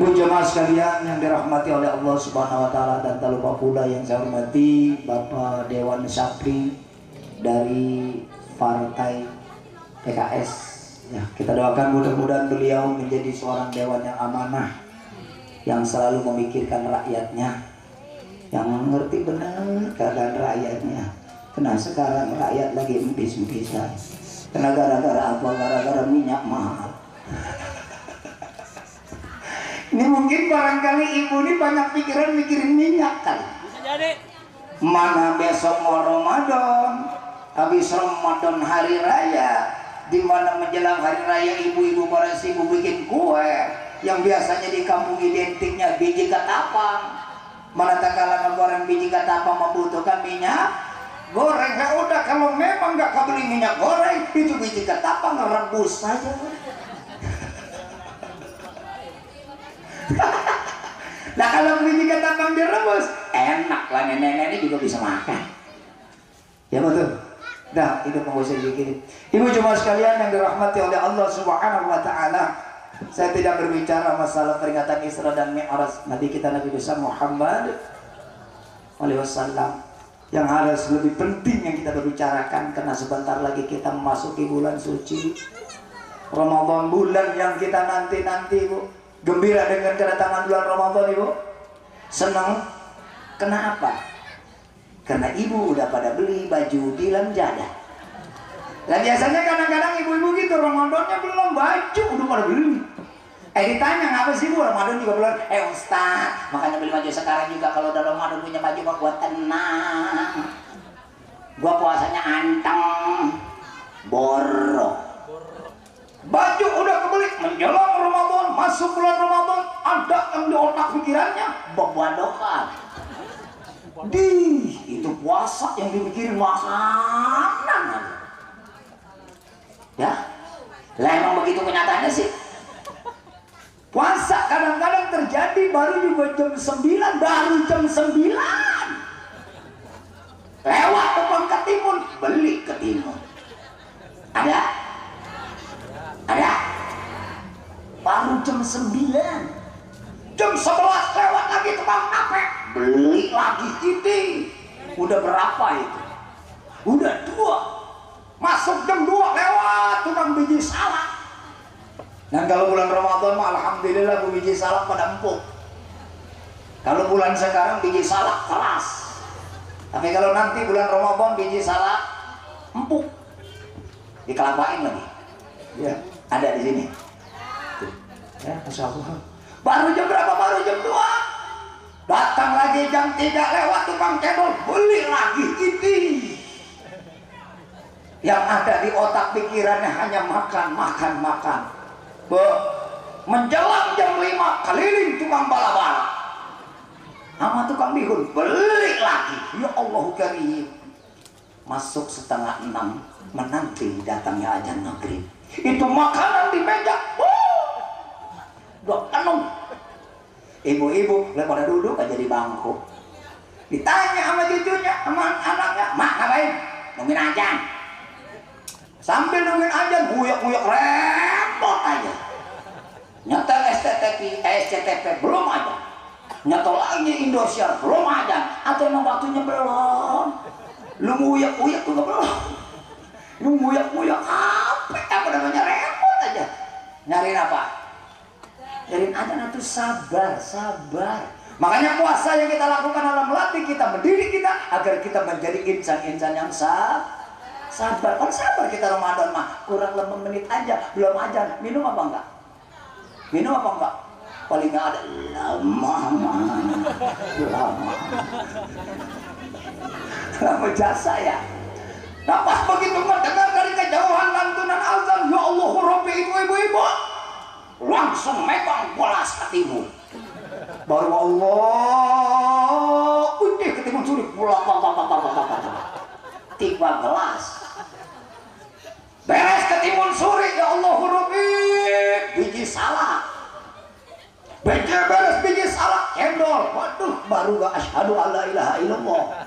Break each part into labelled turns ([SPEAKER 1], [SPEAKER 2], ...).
[SPEAKER 1] Ibu jemaah sekalian yang dirahmati oleh Allah Subhanahu wa taala, dan tak lupa pula yang saya hormati Bapak Dewan Syafri dari Partai PKS. Ya, kita doakan mudah-mudahan beliau menjadi seorang dewan yang amanah, yang selalu memikirkan rakyatnya, yang mengerti benar keadaan rakyatnya. Karena sekarang rakyat lagi empis-empisan. Karena gara-gara apa? Gara-gara minyak mahal. Ini mungkin barangkali ibu ini banyak pikiran mikirin minyak kan.
[SPEAKER 2] Bisa jadi.
[SPEAKER 1] Mana besok mau Ramadan, habis Ramadan hari raya, di mana menjelang hari raya ibu-ibu para ibu bikin kue yang biasanya di kampung identiknya biji ketapang. Mana tak kalah goreng biji ketapang membutuhkan minyak goreng. Ya udah, kalau memang nggak kebeli minyak goreng, itu biji ketapang rebus saja. Nah kalau biji ketapang direbus, enak lah, nenek-nenek juga bisa makan. Ya betul. Nah itu mau saya bikin. Ibu jemaah sekalian yang dirahmati oleh Allah Subhanahu wa taala, saya tidak berbicara masalah peringatan Isra dan Mi'raj Nabi kita Nabi besar Muhammad SAW, yang harus lebih penting yang kita berbicarakan, karena sebentar lagi kita memasuki bulan suci Ramadan, bulan yang kita nanti-nanti, Bu. Gembira dengan kedatangan bulan Ramadan, Ibu. Senang. Kenapa? Karena ibu udah pada beli baju Dilan Jada. Nah biasanya kadang-kadang ibu-ibu gitu, Ramadannya belum, baju udah pada beli. Ditanya ngapa sih Bu, Ramadan juga belum? Ustaz, makanya beli baju sekarang juga. Kalau udah Ramadan punya baju mah gua tenang, gua puasanya anteng, borok. Baju udah kebeli, menjelang Ramadan, masuk bulan Ramadan, ada yang di otak pikirannya bebadokan. Itu puasa yang dipikirin makanan. Ya, lah emang begitu kenyataannya sih. Puasa kadang-kadang terjadi baru juga jam 9, baru jam 9. Lewat tukang ketimun, beli ketimun. Ada? Baru jam 9. Jam 11 lewat lagi tukang tape, beli lagi ini. Udah berapa itu? Udah 2. Masuk jam 2 lewat tukang biji salak. Dan kalau bulan Ramadan mah alhamdulillah biji salak pada empuk. Kalau bulan sekarang biji salak keras. Tapi kalau nanti bulan Ramadan biji salak empuk. Dikelapain lagi. Ya, ada di sini. Ya, Masya Allah. Baru jam berapa? Baru jam 2. Datang lagi jam 3 lewat tukang cendol, beli lagi ini. Yang ada di otak pikirannya hanya makan. Menjelang jam 5 keliling tukang bala-bala sama tukang bihun, beli lagi. Ya Allah karim. Masuk setengah 6 menanti datangnya azan maghrib. Itu makanan di meja, udah penuh. Ibu-ibu udah pada duduk aja di bangku. Ditanya sama cucunya, sama anaknya, mak ngapain? Nungguin azan. Sambil nungguin azan, guyok-guyok repot aja. Nyetel SCTV belum ada. Nyetel lagi Indosiar belum ada. Atau emang waktunya belum. Lu nguyak-nguyak juga belum. Lu nguyak-nguyak apa namanya, repot aja. Nyariin apa? Nyariin azan itu sabar. Makanya puasa yang kita lakukan adalah melatih kita, mendidik kita agar kita menjadi insan-insan yang sabar. Kan sabar kita Ramadan mah kurang lebih menit aja, belum azan. Minum apa enggak? Paling nggak ada lama jasa ya. Nah pas begitu mendengar dari kejauhan lantunan azan, ya Allah Rabbi, ibu-ibu langsung megang bola ketimun. Baru Allah, ketimun suri bola 3 gelas. Beres ketimun suri, ya Allah Rabbi, biji salak. Beres biji salak, cendol. Waduh, baru gak asyhadu alla ilaha illallah.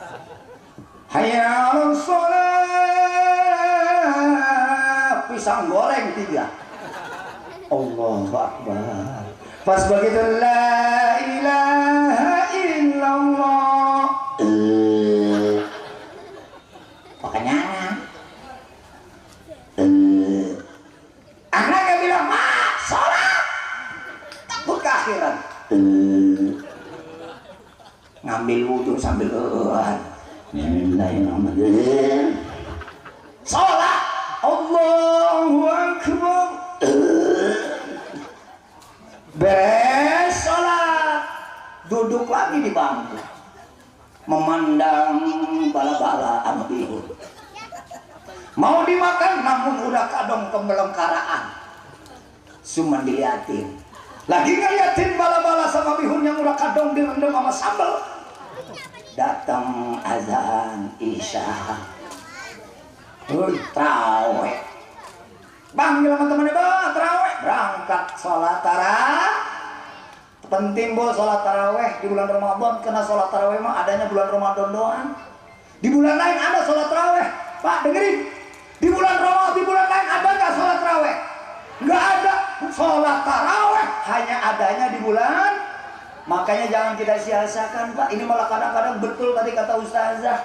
[SPEAKER 1] Hayya 'alas shalah. Pisang goreng 3. Allahu Akbar. Pas begitu la ilaha illallah. Makanya anaknya bilang, "Ma, sholat." Takut ke akhirat. Ngambil wudhu sambil Bismillahirrahmanirrahim. Sholat. Allahu Akbar. Beres sholat, duduk lagi di bangku, memandang bala-bala sama bihun. Mau dimakan namun udah kadong kemelengkaraan, cuma diliatin. Lagi ngeliatin bala-bala sama bihun yang udah kadong direndam sama sambal. Datang azan isya. Taraweh. Panggil sama temannya, "Bang, taraweh." Berangkat sholat taraweh. Penting bos sholat taraweh di bulan Ramadan, karena sholat taraweh mah adanya bulan Ramadan doang. Di bulan lain ada sholat taraweh. Pak dengerin, di bulan Ramadan, di bulan lain ada nggak sholat taraweh? Nggak ada. Sholat taraweh hanya adanya di bulan. Makanya jangan kita sia-siakan Pak. Ini malah kadang-kadang betul tadi kata ustazah.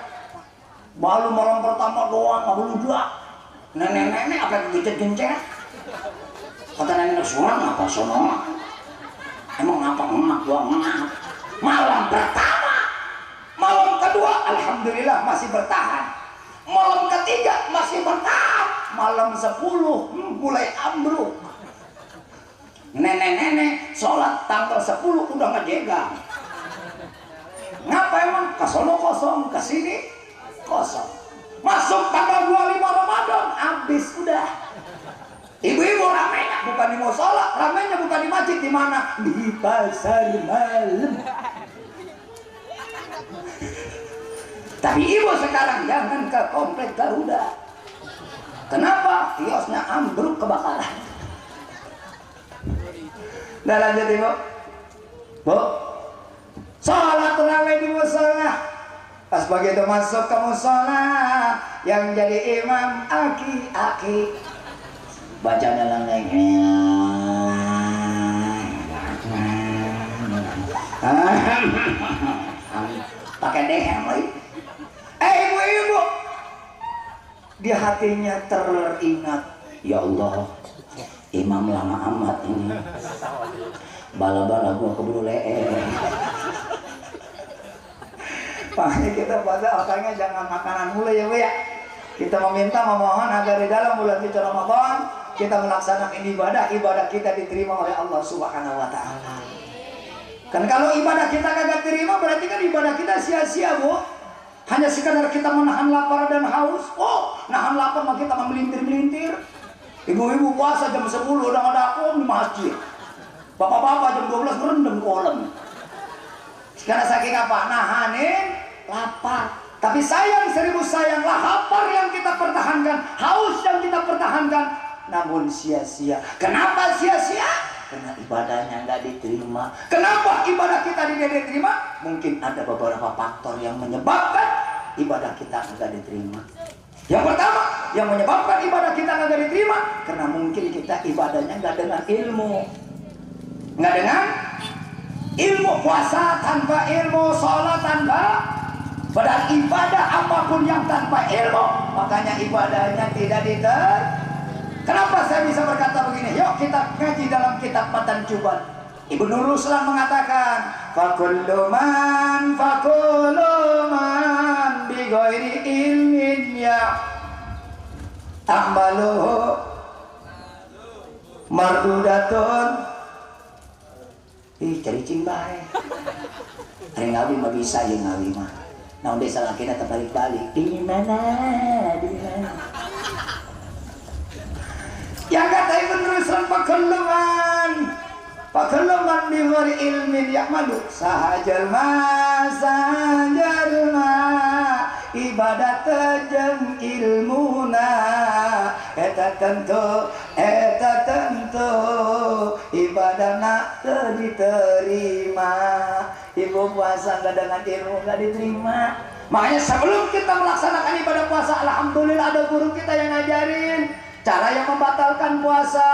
[SPEAKER 1] Baru malam pertama doang, nggak perlu dua. Nenek-nenek apa gencet-gencet? Kata nenek semua ngapa sono? Emang ngapa emak gua emak? Malam pertama, malam kedua alhamdulillah masih bertahan. Malam ketiga masih bertahan. Malam 10 mulai ambruk. Nenek-nenek sholat tanggal 10 udah ngejegang. Ngapa emang? Kesono kosong, kesini kosong. Masuk tanggal 25 Ramadan, habis udah. Ibu-ibu ramenya bukan di musola, ramenya bukan di masjid, di mana? Di pasar malam. Tapi ibu sekarang jangan ke komplek Garuda. Kenapa? Kiosnya ambruk kebakaran. Udah lanjut ibu. Bu, sholat tarawih di musola. Pas begitu masuk ke musola, yang jadi imam aki-aki baca dalam pakai dehem lagi. Ibu-ibu di hatinya teringat, ya Allah, imam lama amat ini, bala-bala gua keburu leher. Makanya kita pada akhirnya jangan makanan mulai ya Bu ya. Kita meminta memohon agar di dalam bulan suci Ramadan kita melaksanakan ibadah kita diterima oleh Allah Subhanahu wa taala. Kan kalau ibadah kita kagak terima berarti kan ibadah kita sia-sia Bu. Hanya sekadar kita menahan lapar dan haus. Oh, nahan lapar mah kita memelintir-melintir. Ibu-ibu puasa jam 10 udah ada akum di masjid. Bapak-bapak jam 12 berendam kolam. Karena saking apa? Nahanin lapar. Tapi sayang 1000 sayang lah lapar yang kita pertahankan, haus yang kita pertahankan, namun sia-sia. Kenapa sia-sia? Karena ibadahnya nggak diterima. Kenapa ibadah kita tidak diterima? Mungkin ada beberapa faktor yang menyebabkan ibadah kita nggak diterima. Yang pertama, yang menyebabkan ibadah kita nggak diterima, karena mungkin kita ibadahnya nggak dengan ilmu, nggak dengan ilmu. Puasa tanpa ilmu, sholat tanpa, padahal ibadah apapun yang tanpa ilmu, makanya ibadahnya tidak diterima. Kenapa saya bisa berkata begini? Yuk kita ngaji dalam kitab Matan Juban. Ibnu Ruslan mengatakan, fakullu man bi ghairi ilmin ya amaluhu mardudatun. Cari cingbae. Hari ngawi mah bisa ya ngawi mah. Nah udah salah kita terbalik-balik. Di mana? Di mana? Yang kata Ibnu Ruslan pakeluman bi ghairi ilmin ya'malu sahajal ibadat jeung ilmuna eta tentu ibadana teu diterima. Ibu puasa nggak dengan ilmu nggak diterima. Makanya sebelum kita melaksanakan ibadah puasa, alhamdulillah ada guru kita yang ngajarin cara yang membatalkan puasa,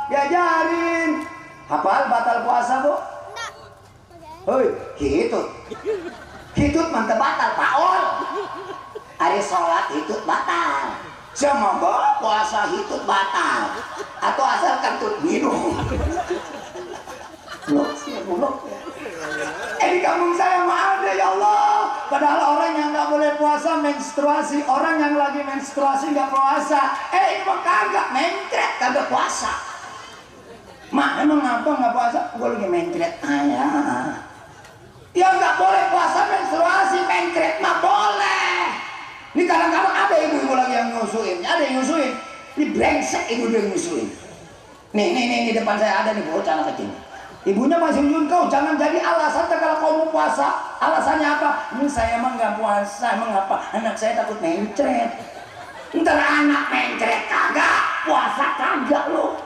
[SPEAKER 1] diajarin. Hafal batal puasa, Bu? Hei, hitut. Hitut mantep batal, Paul. Hari sholat hitut batal. Semoga puasa hitut batal. Atau asal kentut minum. Bulog ya. Di kampung saya mah ada, ya Allah. Padahal orang yang nggak boleh puasa menstruasi, orang yang lagi menstruasi nggak puasa. Ini mah kagak mencret, kagak puasa. Mak, emang apa nggak puasa? Gue lagi mencret. Ayah. Ya nggak boleh puasa menstruasi, mencret mah boleh. Ini kadang-kadang ada ibu-ibu lagi yang nyusuin, ada yang nyusuin. Ini brengsek ibu yang nyusuin. Nih, depan saya ada nih bocah anak kecil. Ibunya masih nyuruh kau jangan jadi alasan kalau kau mau puasa. Alasannya apa? Ini saya emang nggak puasa, emang apa? Anak saya takut mencret. Ntar anak mencret kagak, puasa kagak lo.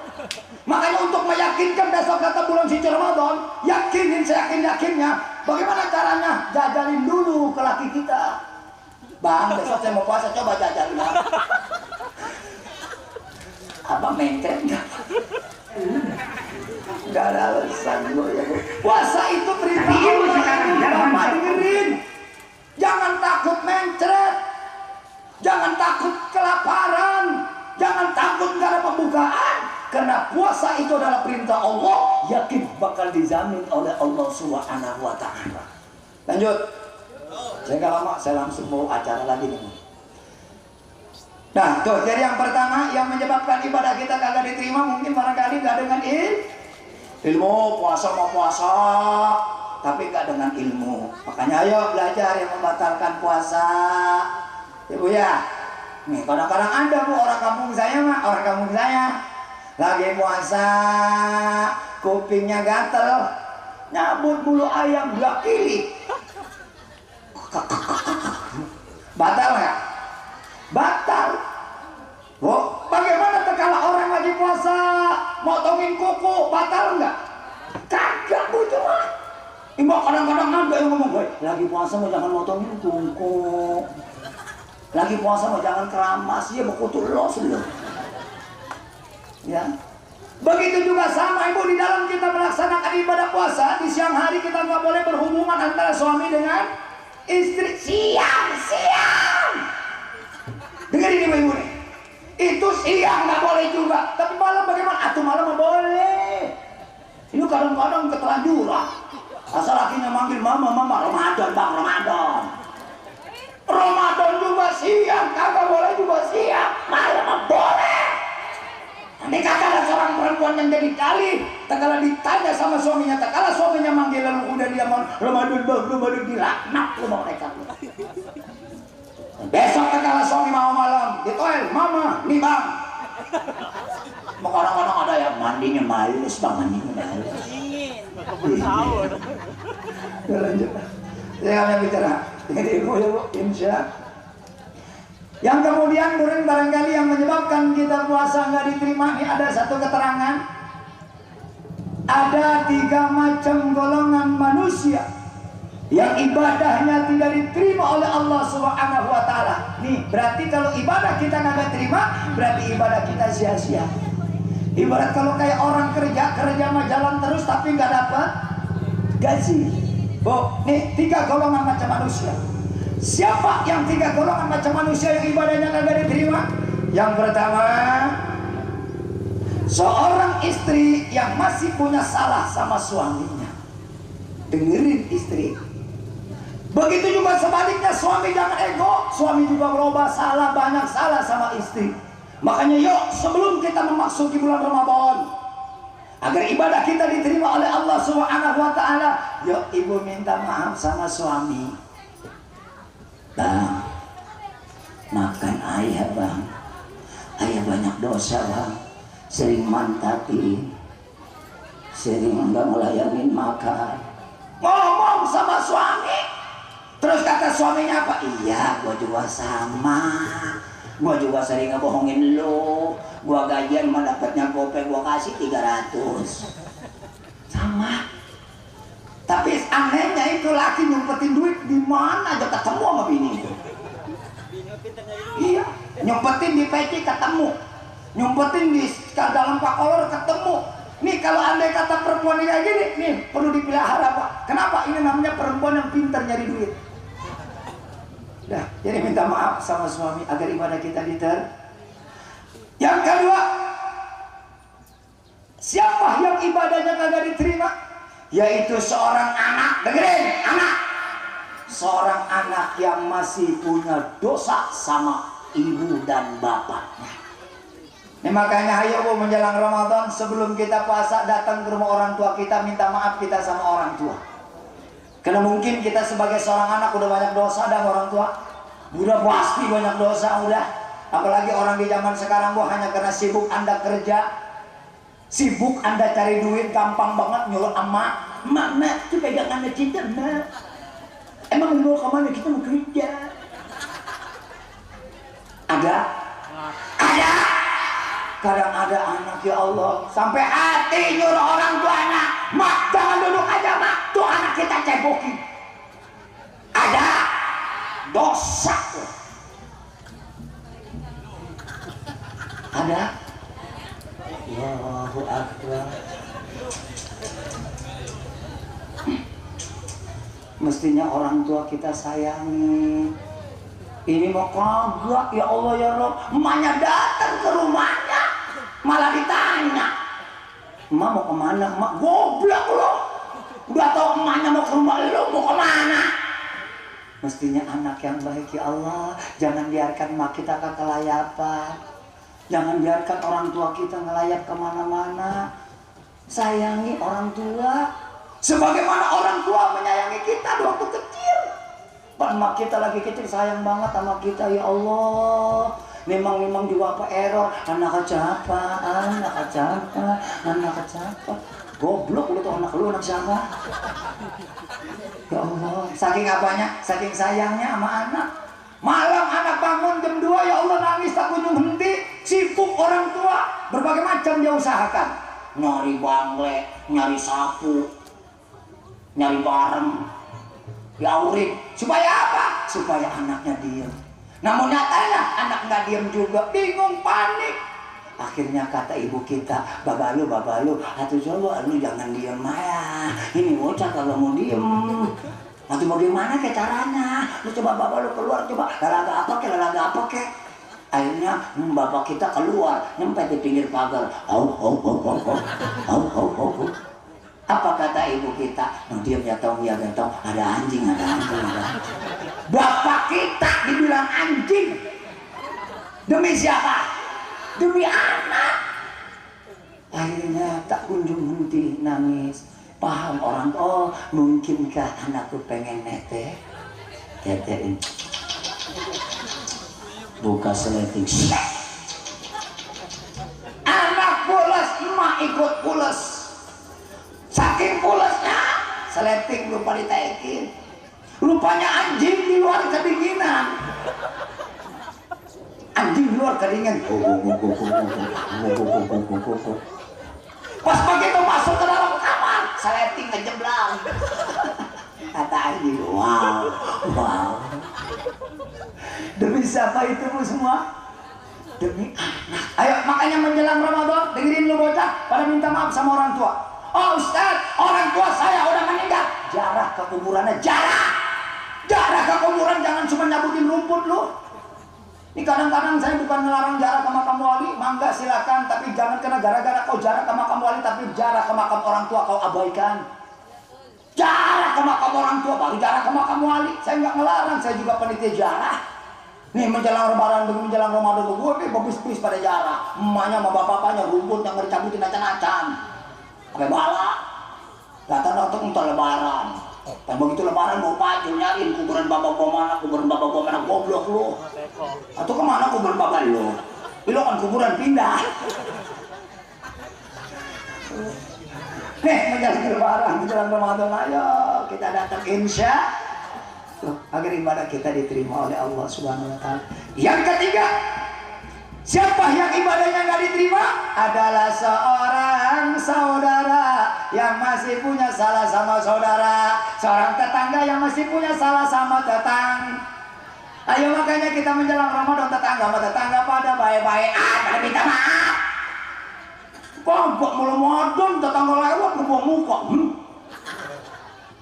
[SPEAKER 1] Makanya untuk meyakinkan besok kata bulan suci Ramadan, yakinin seyakin-yakinnya. Bagaimana caranya? Jajalin dulu ke laki kita. Bang, besok saya mau puasa, coba jajalin. Abang mencret nggak? Gak ada alasan lo ya. Puasa itu perintah Allah. Bapak dengerin. Jangan takut mencret. Jangan takut kelaparan. Jangan takut gak ada pembukaan. Karena puasa itu adalah perintah Allah. Yakin bakal dijamin oleh Allah Subhanahu wa ta'ala. Lanjut. Saya gak lama, saya langsung mau acara lagi nih. Nah, tuh, jadi yang pertama yang menyebabkan ibadah kita kagak diterima mungkin barangkali gak dengan ilmu. Puasa mau puasa tapi gak dengan ilmu. Makanya ayo belajar yang membatalkan puasa. Ibu ya. Nih kadang-kadang ada Bu orang kampung saya lagi puasa kupingnya gatel, nyabut bulu ayam 2 kili. Batal nggak? Batal. Oh, bagaimana kalau orang lagi puasa motongin kuku, batal nggak? Kagak Bu, cuma ibu kadang-kadang ada yang ngomong, lagi puasa mau jangan motongin kuku, lagi puasa mau jangan keramas, ya bekutu los loh. Ya, begitu juga sama Ibu di dalam kita melaksanakan ibadah puasa di siang hari kita nggak boleh berhubungan antara suami dengan istri. Siang. Dengerin Ibu nih. Itu siang nggak boleh juga, tapi malam bagaimana? Atuh malam boleh. Ini kadang-kadang keterlanjuran. Asal lakinya manggil mama, Ramadan bang, Ramadan juga siang, kagak boleh juga siang, malam boleh. Nanti kagak ada seorang perempuan yang jadi kali, tak kala ditanya sama suaminya, tak kala suaminya manggil lalu udah dia mau Ramadan bang, Ramadan dilaknat lu mau mereka. Besok kala suami mau malam di toilet, mama, nih bang. Mau kadang-kadang ada yang mandinya males bang, mandinya males. Dingin, sahur. Lanjut. Saya akan bicara dengan ilmu ya Bu, insya. Yang kemudian mungkin barangkali yang menyebabkan kita puasa nggak diterima, ini ada satu keterangan. Ada 3 macam golongan manusia yang ibadahnya tidak diterima oleh Allah Subhanahu wa ta'ala. Nih, berarti kalau ibadah kita nggak terima, berarti ibadah kita sia-sia. Ibarat kalau kayak orang kerja mah jalan terus tapi nggak dapat gaji. Bu, nih 3 golongan macam manusia. Siapa yang 3 golongan macam manusia yang ibadahnya nggak diterima? Yang pertama, seorang istri yang masih punya salah sama suaminya. Dengerin istri. Begitu juga sebaliknya, suami jangan ego. Suami juga berubah salah, banyak salah sama istri. Makanya yuk sebelum kita memasuki bulan Ramadan, agar ibadah kita diterima oleh Allah Subhanahu wa ta'ala, yuk ibu minta maaf sama suami. Bang, makan ayah bang, ayah banyak dosa bang, sering mantapi, sering enggak ngelayanin makan. Ngomong sama suami. Terus kata suaminya apa? Iya, gua juga sama. Gua juga sering ngebohongin lu. Gua gajian mah dapatnya gopay, gua kasih 300. Sama. Tapi anehnya itu laki nyumpetin duit di mana aja ketemu sama bini itu. Iya, nyumpetin di peci ketemu. Nyumpetin di dalam pakolor ketemu. Nih kalau andai kata perempuan ini kayak gini, nih perlu dipelihara Pak. Kenapa? Ini namanya perempuan yang pintar nyari duit. Dah, jadi minta maaf sama suami agar ibadah kita diter. Yang kedua, siapa yang ibadahnya kagak diterima? Yaitu seorang anak, dengerin, anak. Seorang anak yang masih punya dosa sama ibu dan bapaknya. Ini makanya ayo Bu, menjelang Ramadan sebelum kita puasa datang ke rumah orang tua kita, minta maaf kita sama orang tua. Karena mungkin kita sebagai seorang anak udah banyak dosa dan orang tua udah pasti banyak dosa udah. Apalagi orang di zaman sekarang Bu, hanya karena sibuk Anda kerja, sibuk Anda cari duit, gampang banget nyuruh emak, "Mak, tuh pegang anak kita, Mak. Emang mau kemana? Kita mau kerja." Ada? Kadang ada anak, ya Allah, sampai hati nyuruh orang tuanya, "Mak, jangan duduk aja, Mak. Tuh anak kita cebokin." Ada dosa tuh. Ada? Allahu Akbar. Mestinya orang tua kita sayangi. Ini mau kagak, ya Allah ya Rabb. Emaknya datang ke rumahnya, malah ditanya, "Emak mau kemana?" "Emak." Goblok lo, udah tau emaknya mau ke rumah lo, mau kemana? Mestinya anak yang baik, ya Allah. Jangan biarkan emak kita kekelayapan. Jangan biarkan orang tua kita ngelayap kemana-mana. Sayangi orang tua sebagaimana orang tua menyayangi kita waktu kecil. Emak kita lagi kecil sayang banget sama kita, ya Allah. Memang juga apa error, anak kecapan. Goblok lu tuh, anak lu anak siapa? Ya Allah, saking apanya? Saking sayangnya sama anak. Malam anak bangun jam 2, ya Allah, nangis tak kunjung henti. Sibuk orang tua, berbagai macam dia usahakan. Nyari bangle, nyari sapu, nyari bareng, yaurin. Supaya apa? Supaya anaknya diam. Namun nyatanya anak nggak diam juga, bingung, panik. Akhirnya kata ibu kita, babalu, atuh coba lu jangan diem ya. Ini bocah kalau mau diem, nanti mau gimana ke caranya? Lu coba babalu keluar, coba lalaga apa ke? Akhirnya bapak kita keluar, nyempet di pinggir pagar. Apa kata ibu kita? Diam ya tong, ada anjing. Bapak kita dibilang anjing. Demi siapa? Demi anak. Akhirnya tak kunjung henti nangis. Paham orang, oh mungkinkah anakku pengen tetein. Buka seleting. Anak pulas, emak ikut pulas. Saking pulasnya, seleting lupa ditekin. Rupanya anjing di luar kedinginan. Anjing di luar kedinginan. Pas begitu masuk ke dalam kamar, seleting ngejeblang. Kata anjing, wow. Demi siapa itu Bu semua? Demi anak. Ayo, makanya menjelang Ramadan, dengerin lu bocah, pada minta maaf sama orang tua. "Oh Ustaz, orang tua saya udah meninggal." Jarah ke kuburannya, jarah ke kuburan, jangan cuma nyabutin rumput lu. Ini kadang-kadang saya bukan ngelarang jarah ke makam wali, mangga silakan, tapi jangan kena gara-gara kau jarah ke makam wali, tapi jarah ke makam orang tua kau abaikan. Jarah ke makam orang tua, baru jarah ke makam wali. Saya nggak ngelarang, saya juga panitia jarah. Nih menjelang lebaran, menjelang Ramadan, gue bebis-bebis pada jarah. Emaknya sama bapak-bapaknya rumput yang ngecabutin acan-acan. Pakai bala. Datang-datang entah lebaran. Dan begitu lebaran mau pajul nyariin kuburan bapak gua mana, goblok lu. Atau kemana kuburan bapak lu? Lu kan kuburan pindah. Nih menjelang lebaran, menjelang Ramadan, ayo kita datang insya agar ibadah kita diterima oleh Allah Subhanahu wa Ta'ala. Yang ketiga, siapa yang ibadahnya nggak diterima? Adalah seorang saudara yang masih punya salah sama saudara, seorang tetangga yang masih punya salah sama tetangga. Ayo makanya kita menjelang Ramadan, tetangga sama tetangga pada baik-baik, pada minta maaf. Kok mulu modon tetangga lewat, kamu kok.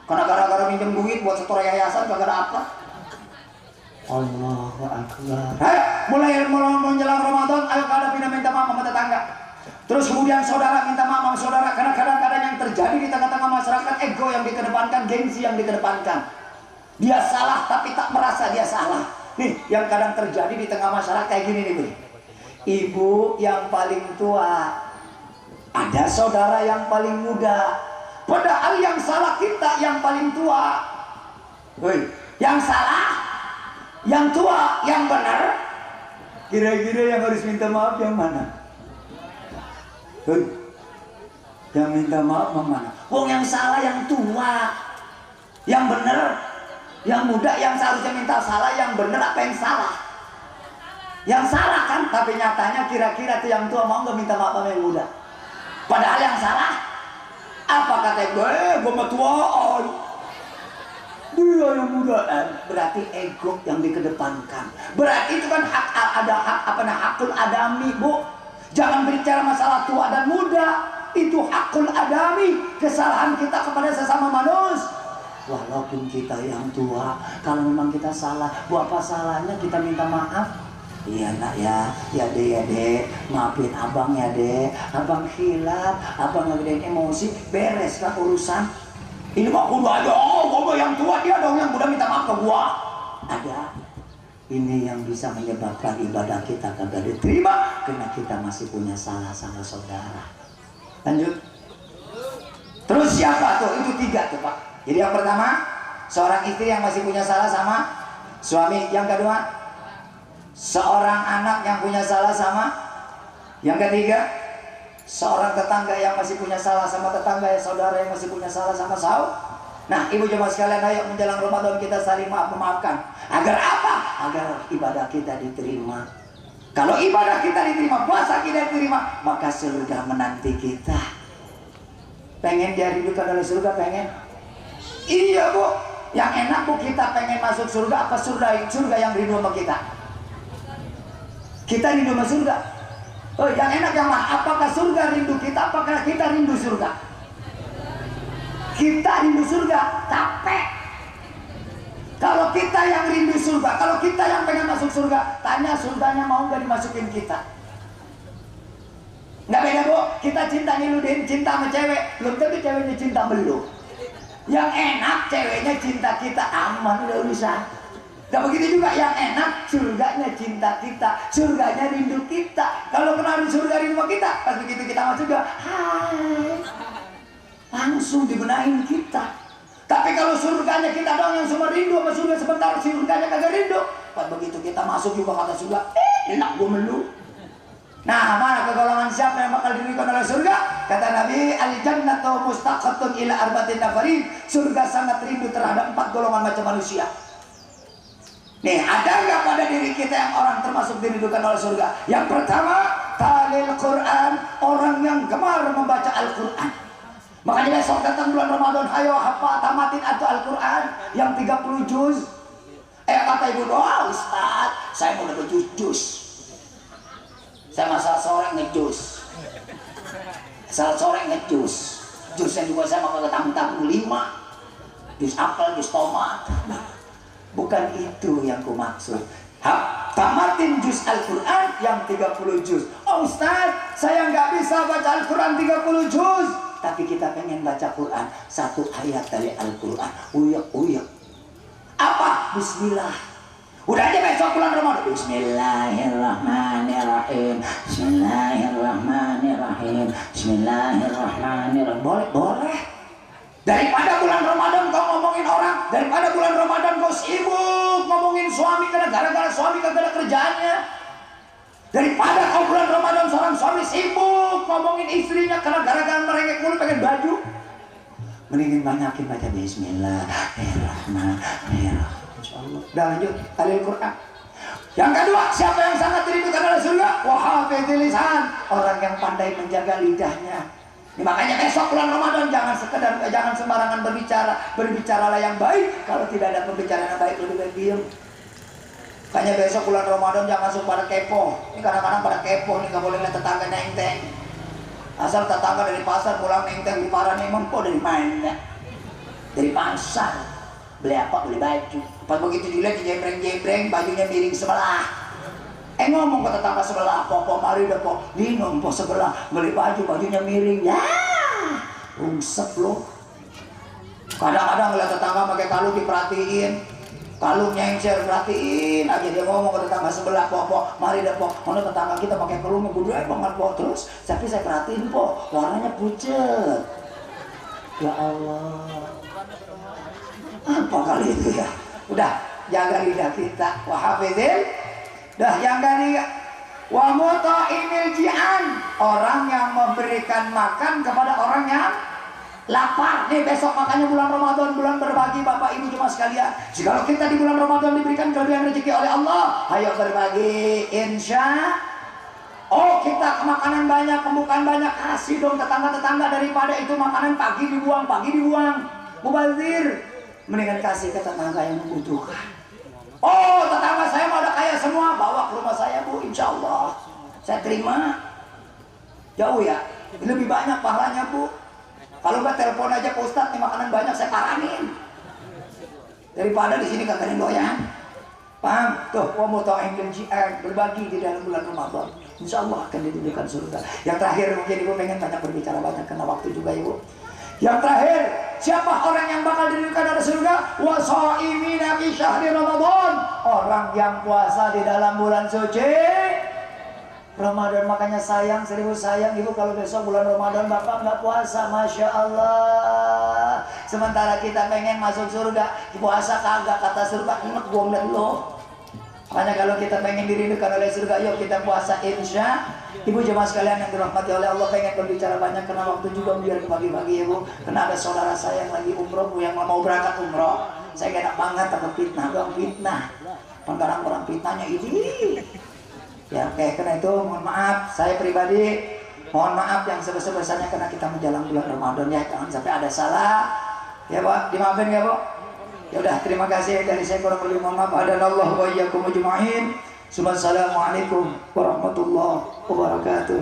[SPEAKER 1] Karena gara-gara minjem duit buat setor yayasan kagak ada apa. Allahu Akbar. Mulai menjelang Ramadan, ayo kada pindah minta maaf sama tetangga. Terus kemudian saudara minta maaf sama saudara, karena kadang-kadang yang terjadi di tengah-tengah masyarakat, ego yang dikedepankan, gengsi yang dikedepankan. Dia salah tapi tak merasa dia salah. Nih, yang kadang terjadi di tengah masyarakat kayak gini nih, Bu. Ibu yang paling tua, ada saudara yang paling muda. Padahal yang salah kita yang paling tua. Woi, yang salah yang tua, yang benar. Kira-kira yang harus minta maaf yang mana? Yang minta maaf yang mana? Wong yang salah yang tua, yang benar, yang muda, yang seharusnya minta salah, yang benar apa yang salah? Yang salah kan, tapi nyatanya kira-kira tuh yang tua mau nggak minta maaf sama yang muda? Padahal yang salah apa kata gue mah tua, dia yang muda. Berarti ego yang dikedepankan. Berarti itu kan hakul adami, Bu. Jangan bicara masalah tua dan muda. Itu hakul adami, kesalahan kita kepada sesama manusia. Walaupun kita yang tua, kalau memang kita salah, Bu, apa salahnya kita minta maaf? Iya nak ya, ya dek, maafin abang ya dek, abang hilaf, abang ngegedein emosi, beres lah urusan. Ini mah udah ada, gua yang tua, dia dong yang muda minta maaf ke gua. Ada. Ini yang bisa menyebabkan ibadah kita kagak diterima, karena kita masih punya salah sama saudara. Lanjut. Terus siapa tuh? Itu 3 tuh Pak. Jadi yang pertama, seorang istri yang masih punya salah sama suami. Yang kedua, seorang anak yang punya salah sama. Yang ketiga, seorang tetangga yang masih punya salah sama tetangga, ya saudara yang masih punya salah sama saudara. Nah, ibu jemaah sekalian, ayo menjelang Ramadan kita saling memaafkan. Agar apa? Agar ibadah kita diterima. Kalau ibadah kita diterima, puasa kita diterima, maka surga menanti kita. Pengen dirindukan oleh surga, pengen? Iya, Bu. Yang enak, Bu, kita pengen masuk surga apa surga yang rindu sama kita? Kita rindu sama surga. Oh, yang enak yang mana? Apakah surga rindu kita? Apakah kita rindu surga? Kita rindu surga, capek. Kalau kita yang rindu surga, kalau kita yang pengen masuk surga, tanya surganya mau nggak dimasukin kita? Nggak beda, Bu. Kita cinta nyeludin, cinta sama cewek, belum tentu ceweknya cinta belum. Yang enak ceweknya cinta kita, aman udah urusan. Dan begitu juga yang enak, surganya cinta kita, surganya rindu kita. Kalau kenal surga rindu kita, pas begitu kita masuk juga, hai, langsung dibenahin kita. Tapi kalau surganya kita doang yang cuma rindu sama surga sebentar, surganya kagak rindu. Pas begitu kita masuk juga kata surga, enak gue melu. Nah, mana kegolongan siapa yang bakal diberikan oleh surga? Kata Nabi, al-jannatu mustaqatun ila arba'in nafarin. Surga sangat rindu terhadap 4 golongan macam manusia. Nih, ada nggak pada diri kita yang orang termasuk dirindukan oleh surga? Yang pertama, talil Quran, orang yang gemar membaca Al-Quran. Makanya besok datang bulan Ramadan, ayo hafal tamatin atau Al-Quran yang 30 juz. Kata ibu doa, Ustaz, saya mau dapat juz. Saya masalah sore ngejus. Salah sore ngejus. Jusnya juga saya mau ketemu-temu 5. Jus apel, jus tomat. Bukan itu yang ku maksud. Tamatin juz Al-Quran yang 30 juz. Oh Ustaz, saya nggak bisa baca Al-Quran 30 juz. Tapi kita pengen baca Quran 1 ayat dari Al-Quran. Uyek. Apa? Bismillah. Udah aja besok bulan Ramadan. Bismillahirrahmanirrahim. Bismillahirrahmanirrahim. Bismillahirrahmanirrahim. Boleh. Daripada bulan Ramadan kau ngomongin orang, daripada bulan Ramadan kau sibuk ngomongin suami karena gara-gara suami kagak ada kerjaannya. Daripada kau bulan Ramadan seorang suami sibuk ngomongin istrinya karena gara-gara merengek mulu pengen baju. Mendingin banyakin baca Bismillahirrahmanirrahim. Insyaallah. Udah lanjut talil Quran. Yang kedua, siapa yang sangat dirindukan oleh surga? Wahafidil lisan, orang yang pandai menjaga lidahnya. Makanya besok bulan Ramadan jangan sembarangan berbicaralah yang baik. Kalau tidak ada pembicaraan yang baik, lebih baik diam. Makanya besok bulan Ramadan jangan langsung pada kepo. Ini kadang-kadang pada kepo nih, nggak boleh lihat tetangga nenteng. Asal tetangga dari pasar pulang nengteng di parah nih po dari mana? Dari pasar. Beli apa? Beli baju. Pas begitu dilihat jembreng-jembreng, bajunya miring sebelah. Ngomong ke tetangga sebelah, po mari dah po minum po sebelah, beli baju bajunya miring. Ya, rungsep lo. Kadang-kadang ngeliat tetangga pakai kalung diperhatiin, kalung nyengcer perhatiin aja, dia ngomong ke tetangga sebelah, po mari dah po, mana tetangga kita pakai kalung gede banget po, terus tapi saya perhatiin po warnanya pucet. Ya Allah, apa kali itu ya? Udah jaga lidah kita, wahafizin. Dah yang ketiga, wa muta'imil ji'an, orang yang memberikan makan kepada orang yang lapar. Nih besok makanya bulan Ramadan, bulan berbagi Bapak Ibu cuma sekalian. Jikalau kita di bulan Ramadan diberikan kelebihan rezeki oleh Allah, ayo berbagi, insya. Oh kita makanan banyak, pembukaan banyak, kasih dong tetangga-tetangga, daripada itu makanan pagi dibuang. Mubazir, mendingan kasih ke tetangga yang membutuhkan. Oh tetangga saya mau ada kaya semua, bawa ke rumah saya Bu, insya Allah saya terima. Jauh ya, lebih banyak pahalanya Bu. Kalau nggak telepon aja ke Ustadz, nih makanan banyak saya paranin, daripada di sini kagak ada doyan. Paham? Tuh, wa muta'imil ji'an, berbagi di dalam bulan Ramadan, insya Allah akan didudukan surga. Yang terakhir mungkin Ibu pengen banyak berbicara banyak karena waktu juga Ibu. Yang terakhir, siapa orang yang bakal didudukan dari surga? Wa sha'imina fi syahri Ramadan, orang yang puasa di dalam bulan suci Ramadan. Makanya sayang, serius sayang Ibu kalau besok bulan Ramadan Bapak nggak puasa, Masya Allah. Sementara kita pengen masuk surga, puasa kagak, kata surga enak gua ngeliat lo. Makanya kalau kita pengen dirindukan oleh surga, yuk kita puasa insya. Ibu jemaah sekalian yang dirahmati oleh Allah, pengen berbicara banyak karena waktu juga biar pagi-pagi Ibu. Karena ada saudara saya yang lagi umroh Bu, yang mau berangkat umroh. Saya gak enak banget takut fitnah dong, fitnah. Kadang orang fitnahnya ini. Ya oke, karena itu mohon maaf, saya pribadi mohon maaf yang sebesar-besarnya karena kita menjelang bulan Ramadan ya, jangan sampai ada salah. Ya Pak, dimaafin ya Bu. Ya udah, terima kasih dari saya, kurang lebih mohon maaf. Adanallahu wa iyyakum ajma'in. Assalamualaikum warahmatullahi wabarakatuh.